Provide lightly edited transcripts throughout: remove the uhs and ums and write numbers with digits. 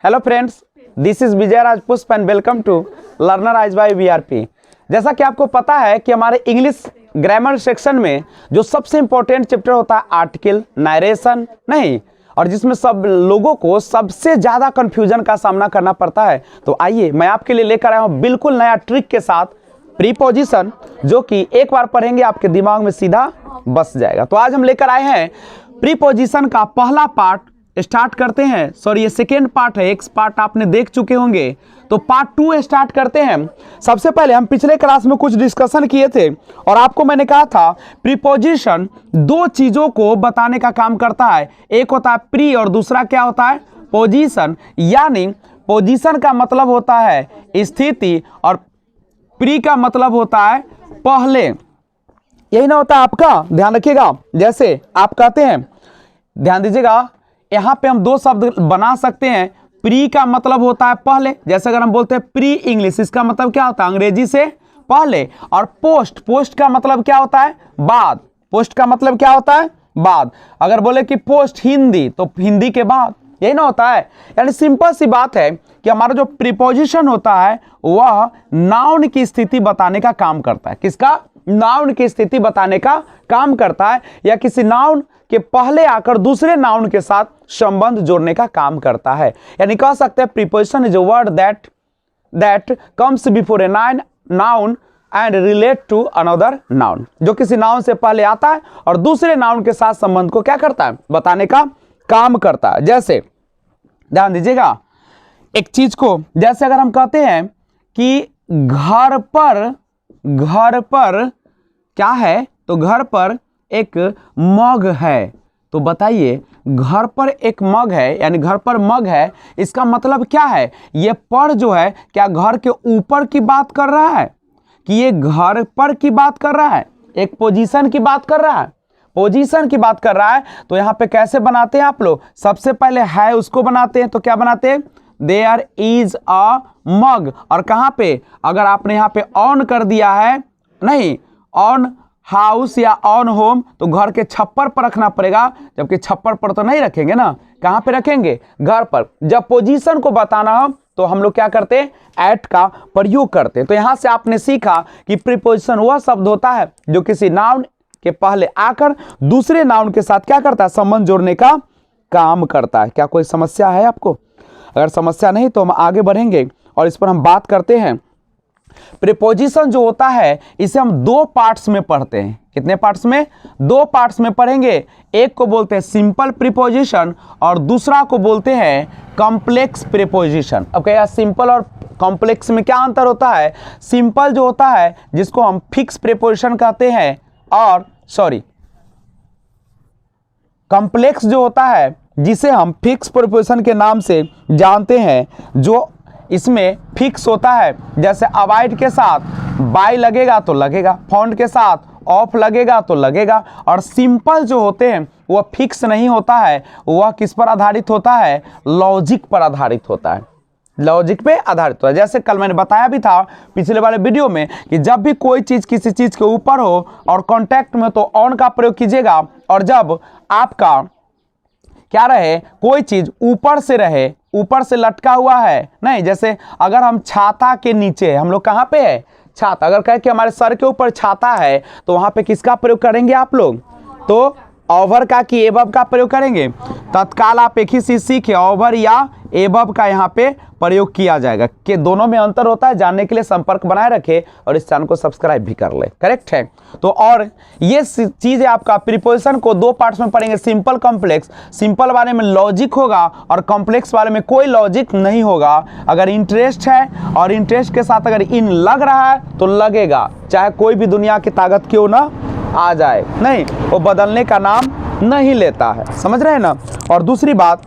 Hello friends, this is Vijay Rajpushp and welcome to learner eyes by VRP. जैसा कि आपको पता है कि हमारे इंग्लिश ग्रामर सेक्शन में जो सबसे इंपॉर्टेंट चैप्टर होता है आर्टिकल, नरेशन नहीं, और जिसमें सब लोगों को सबसे ज़्यादा कंफ्यूजन का सामना करना पड़ता है। तो आइए मैं आपके लिए लेकर आया हूँ बिल्कुल नया ट्रिक के साथ प्रीपोजिशन, जो कि एक बार पढ़ेंगे आपके दिमाग में सीधा बस जाएगा। तो आज हम लेकर आए हैं प्रीपोजिशन का पहला पार्ट। स्टार्ट करते हैं। सॉरी, ये सेकेंड पार्ट है, एक पार्ट आपने देख चुके होंगे, तो पार्ट 2 स्टार्ट करते हैं। सबसे पहले हम पिछले क्लास में कुछ डिस्कशन किए थे और आपको मैंने कहा था प्रीपोजिशन दो चीजों को बताने का काम करता है। एक होता है प्री और दूसरा क्या होता है, पोजीशन। यानी पोजीशन का मतलब होता है स्थिति और प्री का मतलब होता है पहले। यही ना होता है आपका, ध्यान रखिएगा। जैसे आप कहते हैं, ध्यान दीजिएगा, यहां पे हम दो शब्द बना सकते हैं। प्री का मतलब होता है पहले, जैसे अगर हम बोलते हैं प्री इंग्लिश, इसका मतलब क्या होता है, अंग्रेजी से पहले। और पोस्ट, पोस्ट का मतलब क्या होता है, बाद। पोस्ट का मतलब क्या होता है, बाद। अगर बोले कि पोस्ट हिंदी, तो हिंदी के बाद। यही ना होता है। यानी सिंपल सी बात है कि हमारा जो प्रीपोजिशन होता है वह नाउन की स्थिति बताने का काम करता है। किसका, नाउन की स्थिति बताने का काम करता है, या किसी नाउन के पहले आकर दूसरे नाउन के साथ संबंध जोड़ने का काम करता है। यानी कह सकते हैं preposition is a word that comes before a noun and relate to another noun, जो किसी नाउन से पहले आता है और दूसरे नाउन के साथ संबंध को क्या करता है, बताने का काम करता है। जैसे ध्यान दीजिएगा एक चीज को, जैसे अगर हम कहते हैं कि घर पर क्या है, तो घर पर एक मग है। तो बताइए, घर पर एक मग है, यानी घर पर मग है, इसका मतलब क्या है, ये पर जो है क्या घर के ऊपर की बात कर रहा है, कि ये घर पर की बात कर रहा है, एक पोजीशन की बात कर रहा है, पोजीशन की बात कर रहा है। तो यहां पे कैसे बनाते हैं आप लोग, सबसे पहले है उसको बनाते हैं। तो क्या बनाते हैं, देयर इज अ मग। और कहां पे, अगर आपने यहां पे ऑन कर दिया है, नहीं ऑन हाउस या ऑन होम, तो घर के छप्पर पर रखना पड़ेगा, जबकि छप्पर पर तो नहीं रखेंगे ना, कहां पे रखेंगे, घर पर। जब पोजीशन को बताना हो तो हम लोग क्या करते हैं, एट का प्रयोग करते हैं। तो यहां से आपने सीखा कि प्रीपोजिशन वह शब्द होता है जो किसी नाउन के पहले आकर दूसरे नाउन के साथ क्या करता है, संबंध जोड़ने का काम करता है। क्या कोई समस्या है आपको? अगर समस्या नहीं तो हम आगे बढ़ेंगे और इस पर हम बात करते हैं। प्रीपोजिशन जो होता है इसे हम दो पार्ट्स में पढ़ते हैं। कितने पार्ट्स में, दो पार्ट्स में पढ़ेंगे। एक को बोलते हैं सिंपल प्रीपोजिशन और दूसरा को बोलते हैं कॉम्प्लेक्स प्रीपोजिशन। अब क्या सिंपल और कॉम्प्लेक्स में क्या अंतर होता है, सिंपल जो होता है जिसको हम फिक्स प्रीपोजिशन कहते हैं, और कॉम्प्लेक्स जो होता है जिसे हम फिक्स प्रीपोजिशन के नाम से जानते हैं, जो इसमें फिक्स होता है। जैसे अवॉइड के साथ बाय लगेगा तो लगेगा, फाउंड के साथ ऑफ लगेगा तो लगेगा। और सिंपल जो होते हैं वह फिक्स नहीं होता है, वह किस पर आधारित होता है, लॉजिक पर आधारित होता है, लॉजिक पे आधारित होता है। जैसे कल मैंने बताया भी था पिछले वाले वीडियो में कि जब भी कोई चीज किसी चीज के ऊपर हो और कांटेक्ट में, तो ऑन का प्रयोग कीजिएगा। और जब आपका क्या रहे, कोई चीज ऊपर से रहे, ऊपर से लटका हुआ है, नहीं, जैसे अगर हम छाता के नीचे, हम लोग कहां पे है, छाता, अगर कहे कि हमारे सर के ऊपर छाता है, तो वहां पे किसका प्रयोग करेंगे आप लोग, तो ओवर का कि एबव का प्रयोग करेंगे। तत्काल आप एक ही चीज सीखे, ओवर या एबव का यहाँ पे प्रयोग किया जाएगा। कि दोनों में अंतर होता है, जानने के लिए संपर्क बनाए रखे और इस चैनल को सब्सक्राइब भी कर ले। करेक्ट है। तो और ये चीज है आपका, प्रीपोजिशन को दो पार्ट्स में पढ़ेंगे, सिंपल कॉम्प्लेक्स। सिंपल वाले में लॉजिक होगा और कॉम्प्लेक्स वाले में कोई लॉजिक नहीं होगा। अगर इंटरेस्ट है और इंटरेस्ट के साथ अगर इन लग रहा है तो लगेगा, चाहे कोई भी दुनिया की ताकत क्यों ना आ जाए, नहीं, वो बदलने का नाम नहीं लेता है। समझ रहे हैं ना। और दूसरी बात,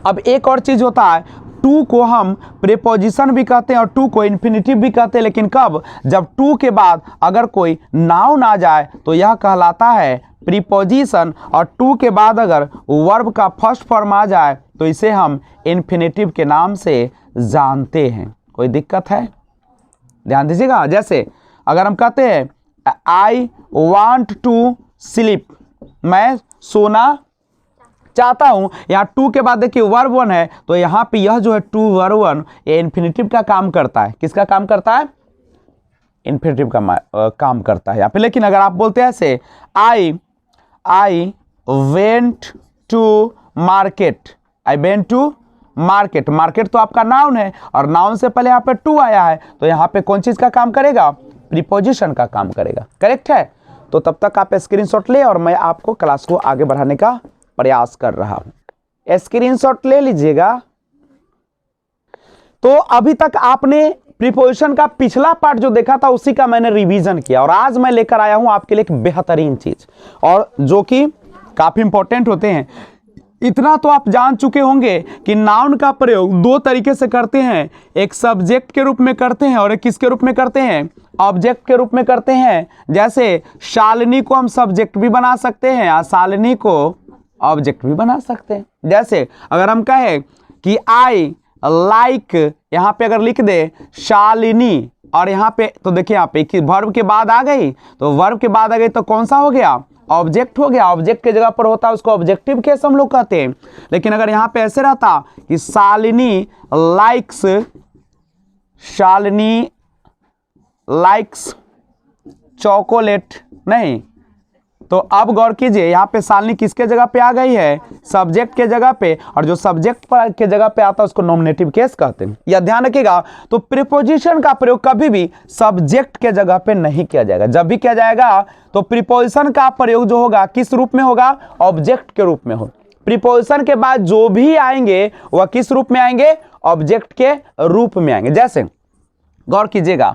अब एक और चीज होता है, टू को हम प्रीपोजिशन भी कहते हैं और टू को इन्फिनिटिव भी कहते हैं। लेकिन कब, जब टू के बाद अगर कोई नाउन आ जाए तो यह कहलाता है प्रीपोजिशन, और टू के बाद अगर वर्ब का फर्स्ट फॉर्म आ जाए तो इसे हम इन्फिनिटिव के नाम से जानते हैं। कोई दिक्कत है? ध्यान दीजिएगा। जैसे अगर हम कहते हैं आई वॉन्ट टू स्लीप, मैं सोना चाहता हूं यहाँ टू के बाद देखिए वर्ब वन है, तो यहाँ पे यह जो है टू वर्ब वन ये इन्फिनेटिव का काम करता है। किसका काम करता है? इन्फिनेटिव का काम करता है यहाँ पे। लेकिन अगर आप बोलते हैं ऐसे I went to market, I went to market, market तो आपका नाउन है और नाउन से पहले यहाँ पे टू आया है, तो यहाँ पे कौन चीज का काम करेगा? प्रीपोजिशन का काम करेगा। करेक्ट है? तो तब तक आप स्क्रीनशॉट ले और मैं आपको क्लास को आगे बढ़ाने का प्रयास कर रहा हूं। स्क्रीनशॉट ले लीजिएगा। तो अभी तक आपने प्रीपोजिशन का पिछला पार्ट जो देखा था उसी का मैंने रिवीजन किया और आज मैं लेकर आया हूं आपके लिए एक बेहतरीन चीज और जो कि काफी इंपॉर्टेंट होते हैं। इतना तो आप जान चुके होंगे कि नाउन का प्रयोग दो तरीके से करते हैं, एक सब्जेक्ट के रूप में करते हैं और एक किसके रूप में करते हैं? ऑब्जेक्ट के रूप में करते हैं। जैसे शालिनी को हम सब्जेक्ट भी बना सकते हैं और शालिनी को ऑब्जेक्ट भी बना सकते हैं। जैसे अगर हम कहें कि आई लाइक, यहाँ पे अगर लिख दे शालिनी और यहाँ पे तो देखिए यहाँ पे वर्ब के बाद आ गई, तो वर्ब के बाद आ गई तो कौन सा हो गया? ऑब्जेक्ट हो गया। ऑब्जेक्ट के जगह पर होता है उसको ऑब्जेक्टिव केस हम लोग कहते हैं। लेकिन अगर यहाँ पे ऐसे रहता कि शालिनी लाइक्स चॉकलेट, नहीं, तो अब गौर कीजिए यहाँ पे शालिनी किसके जगह पे आ गई है? सब्जेक्ट के जगह पे, और जो सब्जेक्ट पर के जगह पे आता है उसको नॉमिनेटिव केस कहते हैं। यह ध्यान रखिएगा। तो प्रीपोजिशन का प्रयोग कभी भी सब्जेक्ट के जगह पे नहीं किया जाएगा। जब भी किया जाएगा तो प्रीपोजिशन का प्रयोग जो होगा किस रूप में होगा? ऑब्जेक्ट के रूप में हो। प्रीपोजिशन के बाद जो भी आएंगे वह किस रूप में आएंगे? ऑब्जेक्ट के रूप में आएंगे। जैसे गौर कीजिएगा,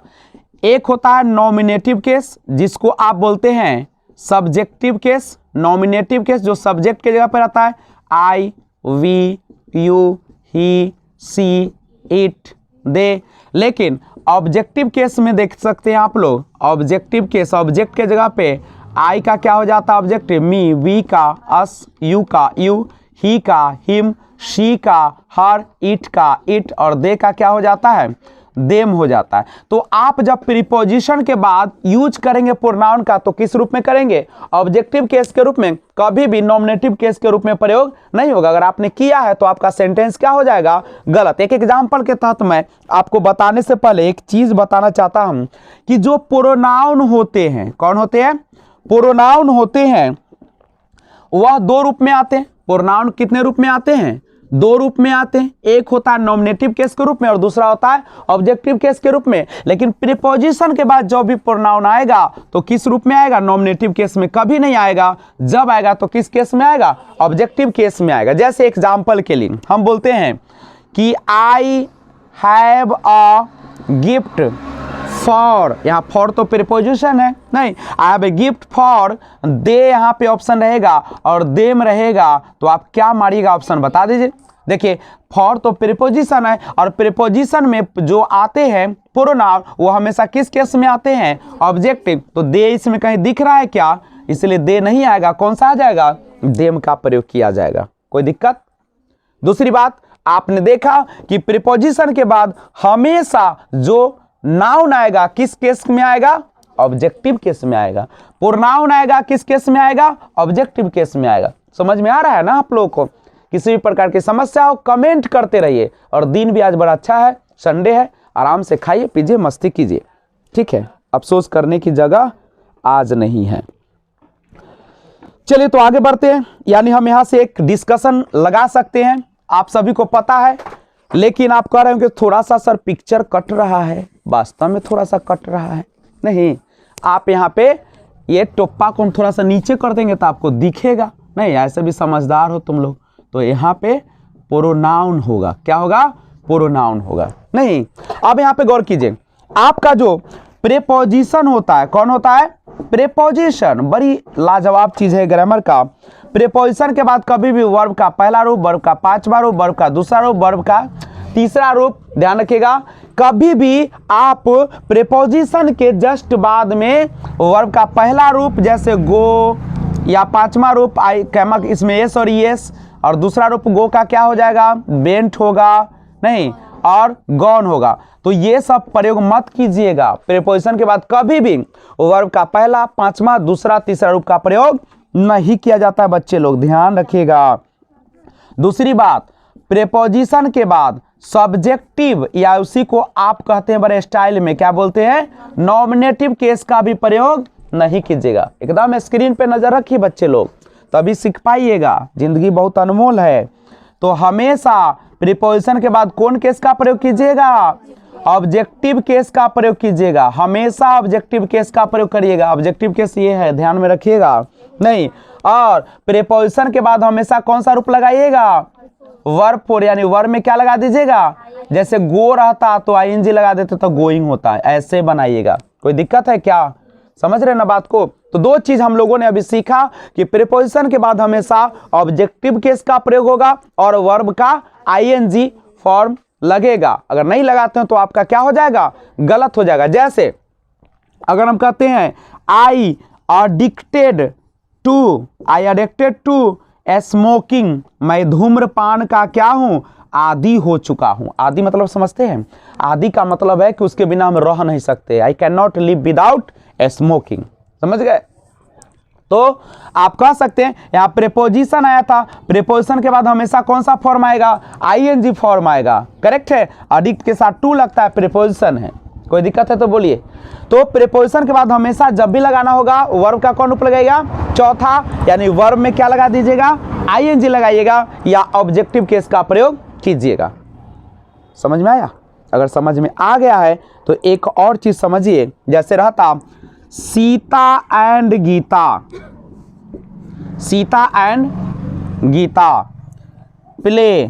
एक होता है नॉमिनेटिव केस जिसको आप बोलते हैं सब्जेक्टिव केस। नॉमिनेटिव केस जो सब्जेक्ट के जगह पर आता है, I, we, you, he, she, it, they. लेकिन ऑब्जेक्टिव केस में देख सकते हैं आप लोग, ऑब्जेक्टिव केस ऑब्जेक्ट के जगह पे आई का क्या हो जाता है? ऑब्जेक्टिव, मी, वी का अस, यू का यू, ही का हिम, शी का हर, इट का इट और दे का क्या हो जाता है? देम हो जाता है। तो आप जब प्रीपोजिशन के बाद यूज करेंगे प्रोनाउन का तो किस रूप में करेंगे? ऑब्जेक्टिव केस के रूप में, कभी भी नॉमिनेटिव केस के रूप में प्रयोग नहीं होगा। अगर आपने किया है तो आपका सेंटेंस क्या हो जाएगा? गलत। एक एग्जांपल के तहत मैं आपको बताने से पहले एक चीज बताना चाहता हूं कि जो प्रोनाउन होते हैं, कौन होते हैं? प्रोनाउन होते हैं, वह दो रूप में आते हैं। प्रोनाउन कितने रूप में आते हैं? दो रूप में आते हैं। एक होता है नॉमिनेटिव केस के रूप में और दूसरा होता है ऑब्जेक्टिव केस के रूप में। लेकिन प्रीपोजिशन के बाद जो भी प्रोनाउन आएगा तो किस रूप में आएगा? नॉमिनेटिव केस में कभी नहीं आएगा। जब आएगा तो किस केस में आएगा? ऑब्जेक्टिव केस में आएगा। जैसे एग्जांपल के लिए हम बोलते हैं कि I have a gift for, यहाँ फॉर तो प्रीपोजिशन है, नहीं, I have a gift for they यहाँ पे ऑप्शन रहेगा और देम रहेगा, तो आप क्या मारिएगा? ऑप्शन बता दीजिए। देखिए फॉर तो प्रीपोजिशन है और प्रीपोजिशन में जो आते हैं प्रोनाउन वो हमेशा किस केस में आते हैं? ऑब्जेक्टिव। तो दे इसमें कहीं दिख रहा है क्या? इसलिए दे नहीं आएगा। कौन सा आ जाएगा? देम का प्रयोग किया जाएगा। कोई दिक्कत? दूसरी बात, आपने देखा कि प्रीपोजिशन के बाद हमेशा जो नाउन आएगा किस केस में आएगा? ऑब्जेक्टिव केस में आएगा। प्रोनाउन आएगा किस केस में आएगा? ऑब्जेक्टिव केस में आएगा। समझ में आ रहा है ना आप लोगों को? किसी भी प्रकार की समस्या हो कमेंट करते रहिए। और दिन भी आज बड़ा अच्छा है, संडे है, आराम से खाइए पीजिए मस्ती कीजिए, ठीक है? अफसोस करने की जगह आज नहीं है। चलिए तो आगे बढ़ते हैं। यानी हम यहाँ से एक डिस्कशन लगा सकते हैं, आप सभी को पता है। लेकिन आप कह रहे हो कि थोड़ा सा सर पिक्चर कट रहा है। वास्तव में थोड़ा सा कट रहा है नहीं, आप यहाँ पे ये टोप्पा को थोड़ा सा नीचे कर देंगे तो आपको दिखेगा। नहीं, ऐसे भी समझदार हो तुम लोग। तो यहाँ पे प्रोनाउन होगा। क्या होगा? प्रोनाउन होगा। नहीं, अब यहाँ पे गौर कीजिए, आपका जो प्रीपोजिशन होता है, कौन होता है? प्रीपोजिशन बड़ी लाजवाब चीज है ग्रामर का। प्रीपोजिशन के बाद कभी भी वर्ब का पहला रूप, वर्ब का पांचवा रूप, वर्ब का दूसरा रूप, वर्ब का तीसरा रूप, ध्यान रखिएगा, कभी भी आप प्रीपोजिशन के जस्ट बाद में वर्ब का पहला रूप जैसे गो या पांचवा रूप आई कैमक, इसमें एस और एस, और दूसरा रूप गो का क्या हो जाएगा? बेंट होगा, नहीं, और गॉन होगा। तो ये सब प्रयोग मत कीजिएगा। प्रीपोजिशन के बाद कभी भी वर्ब का पहला, पांचवा, दूसरा, तीसरा रूप का प्रयोग नहीं किया जाता है। बच्चे लोग ध्यान रखिएगा। दूसरी बात, प्रीपोजिशन के बाद सब्जेक्टिव या उसी को आप कहते हैं बड़े स्टाइल में क्या बोलते हैं, नॉमिनेटिव केस का भी प्रयोग नहीं कीजिएगा। एकदम स्क्रीन पे नजर रखिए बच्चे लोग, तभी सीख पाइएगा, जिंदगी बहुत अनमोल है। तो हमेशा प्रीपोजिशन के बाद कौन केस का प्रयोग कीजिएगा, ऑब्जेक्टिव केस का प्रयोग कीजिएगा। हमेशा ऑब्जेक्टिव केस का प्रयोग करिएगा। ऑब्जेक्टिव केस ये है, ध्यान में रखिएगा नहीं। और प्रीपोजिशन के बाद हमेशा कौन सा रूप लगाइएगा, वर्ब फोर, यानी वर्ब में क्या लगा दीजिएगा, जैसे गो रहता तो आईएनजी लगा देते तो गोइंग होता है, ऐसे बनाइएगा। कोई दिक्कत है क्या, समझ रहे ना बात को। तो दो चीज हम लोगों ने अभी सीखा कि प्रीपोजिशन के बाद हमेशा ऑब्जेक्टिव केस का प्रयोग होगा और वर्ब का आईएनजी फॉर्म लगेगा। अगर नहीं लगाते हैं तो आपका क्या हो जाएगा, गलत हो जाएगा। जैसे अगर हम कहते हैं आई एडिक्टेड टू स्मोकिंग, मैं धूम्रपान का क्या हूं, आदी हो चुका हूं। आदि मतलब समझते हैं, आदि का मतलब है कि उसके बिना हम रह नहीं सकते। I can not live without smoking, समझ गए। तो आप कह सकते हैं यहाँ प्रीपोजिशन आया था, प्रीपोजिशन के बाद हमेशा कौन सा फॉर्म आएगा, आईएनजी फॉर्म आएगा, करेक्ट है। एडिक्ट के साथ टू लगता है, प्रीपोजिशन है, कोई दिक्कत है तो बोलिए। तो प्रीपोजिशन के बाद हमेशा जब भी लगाना होगा वर्ब का कौन रूप लगेगा, चौथा, यानी वर्ब में क्या लगा दीजिएगा, आईएनजी लगाइएगा या ऑब्जेक्टिव केस का प्रयोग कीजिएगा। समझ में आया। अगर समझ में आ गया है तो एक और चीज समझिए, जैसे रहता Sita and Gita, Sita and Gita play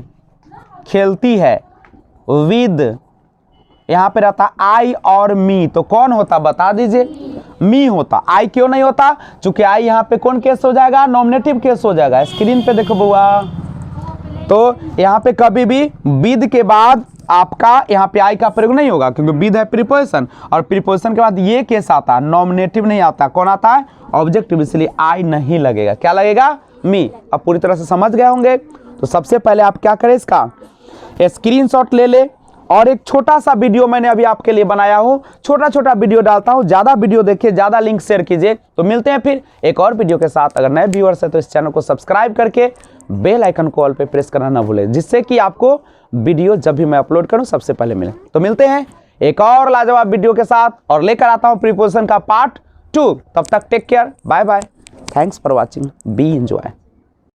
खेलती है विद, यहां पे रहता आई और मी, तो कौन होता बता दीजिए, मी होता। आई क्यों नहीं होता, चूंकि आई यहां पे कौन केस हो जाएगा, नॉमिनेटिव केस हो जाएगा। स्क्रीन पे देखो बुआ, तो यहां पे कभी भी विद के बाद आपका यहाँ पे आई का प्रयोग नहीं होगा, क्योंकि विद है प्रीपोजिशन, और प्रीपोजिशन के बाद ये केस आता है, नॉमिनेटिव नहीं आता, कौन आता है, ऑब्जेक्टिव, इसलिए आई नहीं लगेगा, क्या लगेगा, मी। अब पूरी तरह से समझ गए होंगे। तो सबसे पहले आप क्या करें, इसका स्क्रीनशॉट ले ले, और एक छोटा सा वीडियो मैंने अभी आपके लिए बनाया हूं, छोटा छोटा वीडियो डालता हूं, ज्यादा वीडियो देखिए, ज्यादा लिंक शेयर कीजिए। तो मिलते हैं फिर एक और वीडियो के साथ। अगर नए व्यूअर्स है तो इस चैनल को सब्सक्राइब करके बेल आइकन को ऑल पे प्रेस करना ना भूलें, जिससे कि आपको वीडियो जब भी मैं अपलोड करूं सबसे पहले मिले। तो मिलते हैं एक और लाजवाब वीडियो के साथ, और लेकर आता हूं प्रीपोजिशन का पार्ट 2। तब तक take care, bye bye, thanks for watching, be enjoy.